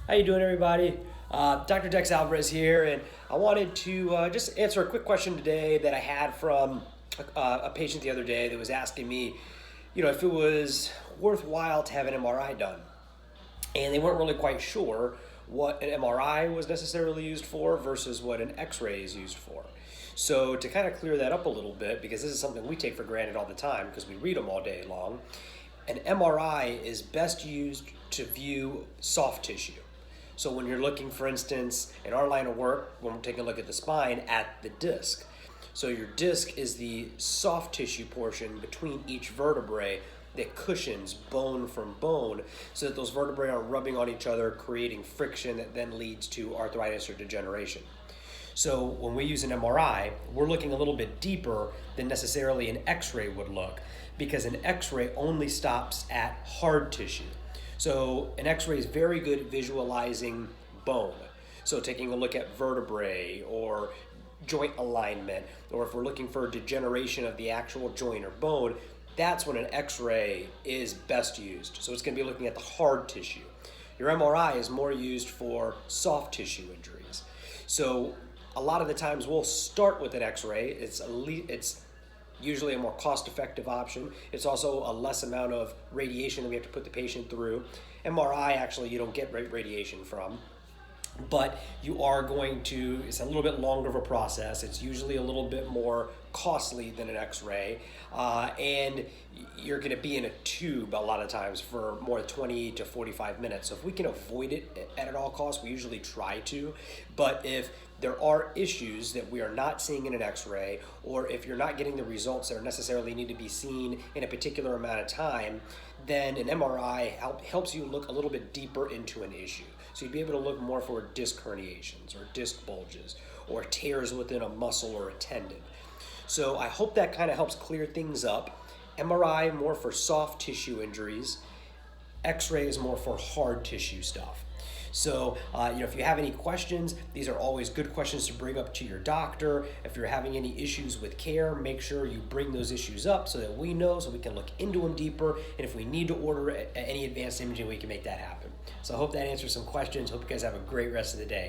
How you doing, everybody? Dr. Dex Alvarez here, and I wanted to just answer a quick question today that I had from a patient the other day that was asking me, if it was worthwhile to have an MRI done, and they weren't really quite sure what an MRI was necessarily used for versus what an X-ray is used for. So to kind of clear that up a little bit, because this is something we take for granted all the time because we read them all day long, an MRI is best used to view soft tissue. So when you're looking, for instance, in our line of work, when we're taking a look at the spine, at the disc. So your disc is the soft tissue portion between each vertebrae that cushions bone from bone so that those vertebrae are rubbing on each other, creating friction that then leads to arthritis or degeneration. So when we use an MRI, we're looking a little bit deeper than necessarily an X-ray would look, because an X-ray only stops at hard tissue. So an X-ray is very good at visualizing bone. So taking a look at vertebrae or joint alignment, or if we're looking for degeneration of the actual joint or bone, that's when an X-ray is best used. So it's going to be looking at the hard tissue. Your MRI is more used for soft tissue injuries. So a lot of the times we'll start with an X-ray. It's usually a more cost-effective option. It's also a less amount of radiation that we have to put the patient through. MRI, actually, you don't get radiation from, but you are going to, it's a little bit longer of a process. It's usually a little bit more costly than an X-ray, and you're going to be in a tube a lot of times for more than 20 to 45 minutes. So if we can avoid it at all costs, we usually try to. But if there are issues that we are not seeing in an X-ray, or if you're not getting the results that are necessarily need to be seen in a particular amount of time, then an MRI helps you look a little bit deeper into an issue. So you'd be able to look more for disc herniations or disc bulges or tears within a muscle or a tendon. So I hope that kind of helps clear things up. MRI more for soft tissue injuries. X-ray is more for hard tissue stuff. So, if you have any questions, these are always good questions to bring up to your doctor. If you're having any issues with care, make sure you bring those issues up so that we know, so we can look into them deeper. And if we need to order any advanced imaging, we can make that happen. So I hope that answers some questions. Hope you guys have a great rest of the day.